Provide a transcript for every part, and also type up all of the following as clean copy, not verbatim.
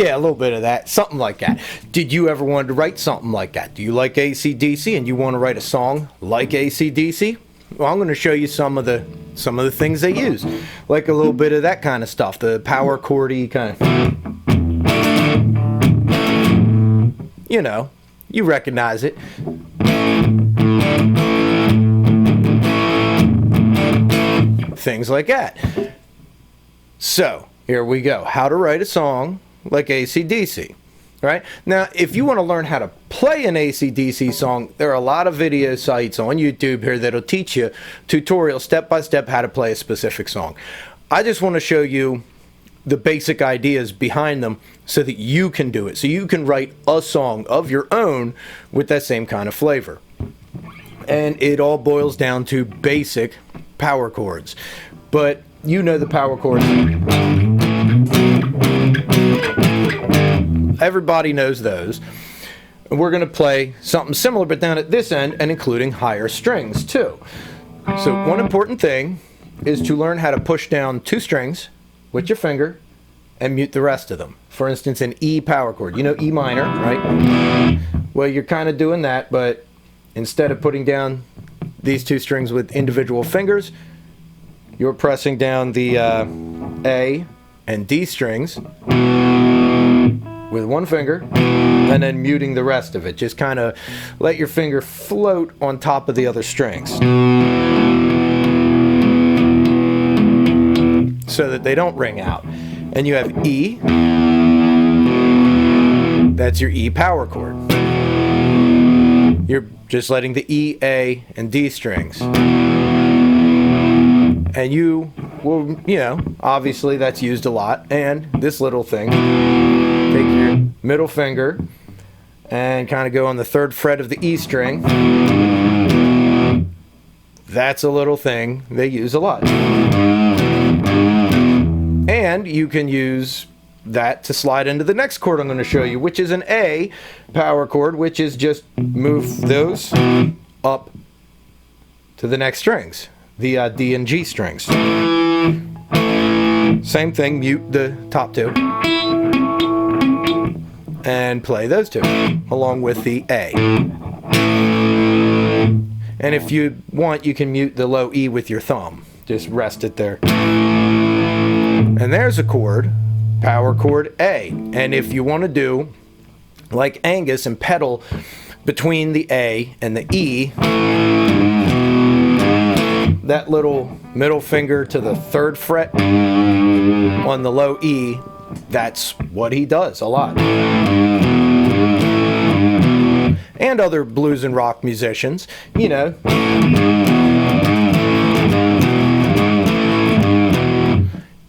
Yeah, a little bit of that, something like that. Did you ever want to write something like that? Do you like ACDC and you want to write a song like ACDC? Well, I'm going to show you some of the things they use, like a little bit of that kind of stuff, the power chordy kind of. You know, you recognize it. Things like that. So, here we go. How to write a song like AC/DC. Right? Now, if you want to learn how to play an AC/DC song, there are a lot of video sites on YouTube here that'll teach you tutorials step by step how to play a specific song. I just want to show you the basic ideas behind them so that you can do it. So you can write a song of your own with that same kind of flavor. And it all boils down to basic power chords. But you know the power chords. Everybody knows those. We're going to play something similar, but down at this end and including higher strings too. So one important thing is to learn how to push down 2 strings with your finger and mute the rest of them. For instance, an E power chord. You know E minor, right? Well, you're kind of doing that, but instead of putting down these 2 strings with individual fingers, you're pressing down the A and D strings with one finger and then muting the rest of it. Just kind of let your finger float on top of the other strings so that they don't ring out. And you have E. That's your E power chord. You're just letting the E, A, and D strings. And you will, you know, obviously that's used a lot. And this little thing, take your middle finger and kind of go on the 3rd fret of the E string. That's a little thing they use a lot. And you can use that to slide into the next chord I'm going to show you, which is an A power chord, which is just move those up to the next strings, the D and G strings. Same thing, mute the top 2 and play those 2 along with the A. And if you want, you can mute the low E with your thumb. Just rest it there. And there's a chord, power chord A. And if you want to do like Angus and pedal between the A and the E, that little middle finger to the 3rd fret on the low E, that's what he does a lot. And other blues and rock musicians, you know.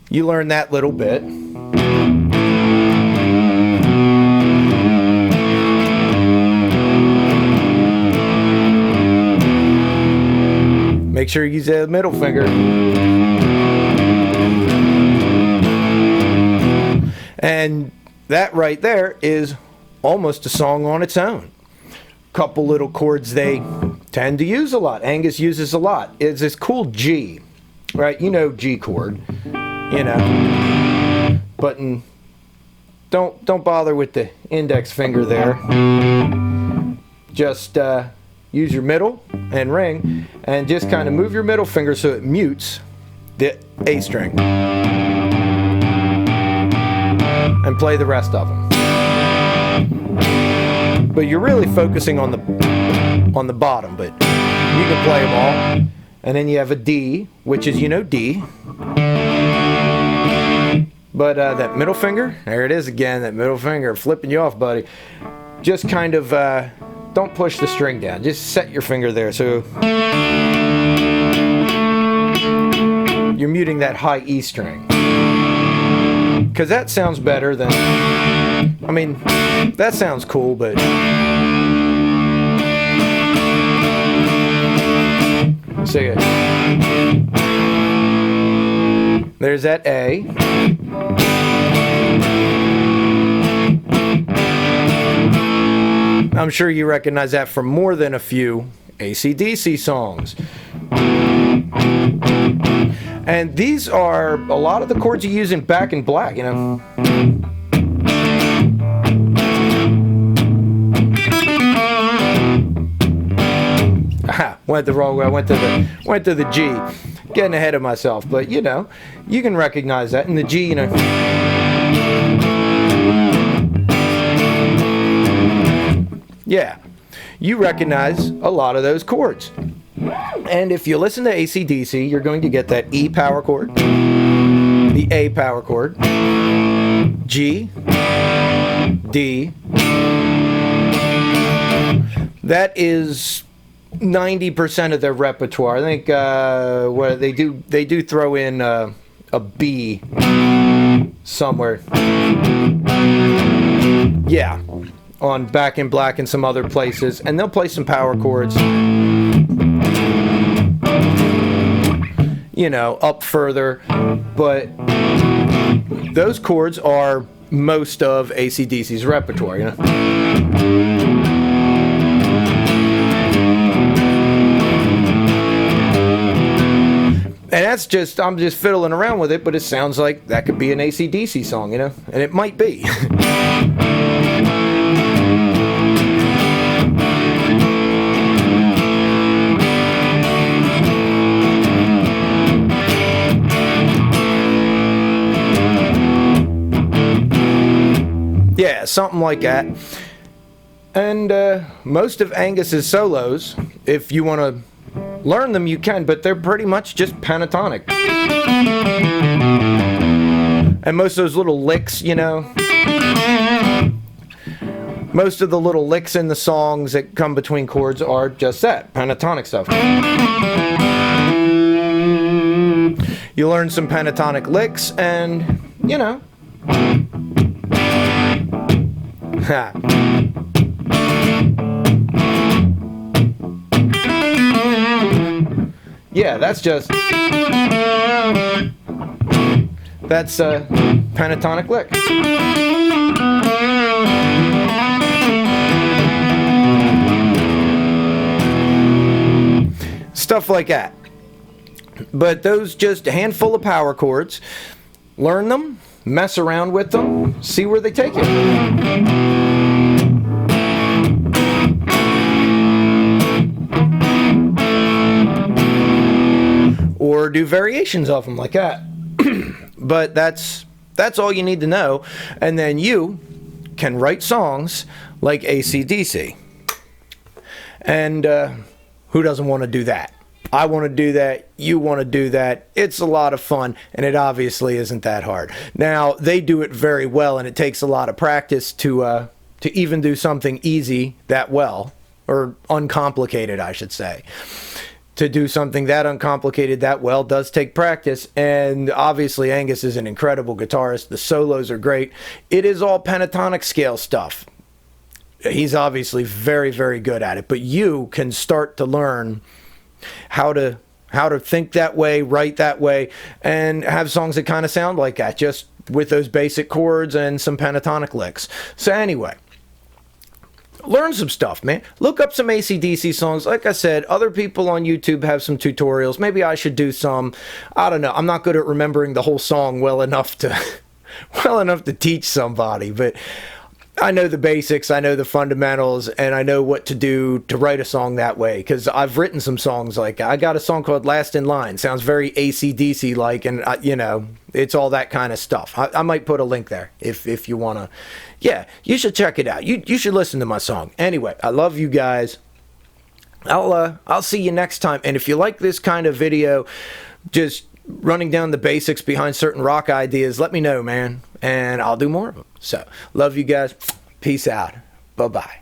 You learn that little bit. Make sure you use the middle finger. And that right there is almost a song on its own. Couple little chords they tend to use a lot. Angus uses a lot. It's this cool G, right? You know G chord, you know. But don't bother with the index finger there. Just use your middle and ring, and just kind of move your middle finger so it mutes the A string, and play the rest of them. But you're really focusing on the bottom, but you can play them all. And then you have a D, which is, you know, D. But that middle finger, there it is again, that middle finger flipping you off, buddy. Just kind of don't push the string down. Just set your finger there. So you're muting that high E string. Because that sounds better than, I mean, that sounds cool, but sing it. There's that A. I'm sure you recognize that from more than a few AC/DC songs. And these are a lot of the chords you use in Back in Black, you know. Went the wrong way. I went to the G. Getting ahead of myself. But, you know, you can recognize that. In the G, you know. Yeah. You recognize a lot of those chords. And if you listen to ACDC, you're going to get that E power chord, the A power chord, G, D. That is 90% of their repertoire. I think what they do throw in a B somewhere. Yeah, on Back in Black and some other places, and they'll play some power chords. You know, up further, but those chords are most of AC/DC's repertoire, you know. And that's just, I'm just fiddling around with it, but it sounds like that could be an AC/DC song, you know, and it might be. Yeah, something like that. And most of Angus's solos, if you want to learn them, you can, but they're pretty much just pentatonic. And most of those little licks, you know, most of the little licks in the songs that come between chords are just that, pentatonic stuff. You learn some pentatonic licks and, you know, yeah, that's just, that's a pentatonic lick. Stuff like that. But those just a handful of power chords. Learn them, mess around with them, see where they take you. Or do variations of them like that. But that's all you need to know. And then you can write songs like AC/DC. And who doesn't want to do that? I want to do that. You want to do that. It's a lot of fun, and it obviously isn't that hard. Now, they do it very well, and it takes a lot of practice to even do something easy that well, or uncomplicated, I should say. To do something that uncomplicated that well does take practice, and obviously Angus is an incredible guitarist. The solos are great. It is all pentatonic scale stuff. He's obviously very, very good at it, but you can start to learn how to think that way, write that way, and have songs that kind of sound like that, just with those basic chords and some pentatonic licks. So anyway, learn some stuff, man. Look up some AC/DC songs. Like I said, other people on YouTube have some tutorials. Maybe I should do some. I don't know. I'm not good at remembering the whole song well enough to teach somebody, but I know the basics, I know the fundamentals, and I know what to do to write a song that way, because I've written some songs like, I got a song called Last in Line. Sounds very AC/DC like, and you know, it's all that kind of stuff. I might put a link there if you want to. Yeah, you should check it out. You should listen to my song. Anyway, I love you guys. I'll see you next time. And if you like this kind of video, just running down the basics behind certain rock ideas, let me know, man, and I'll do more of them. So, love you guys. Peace out. Bye-bye.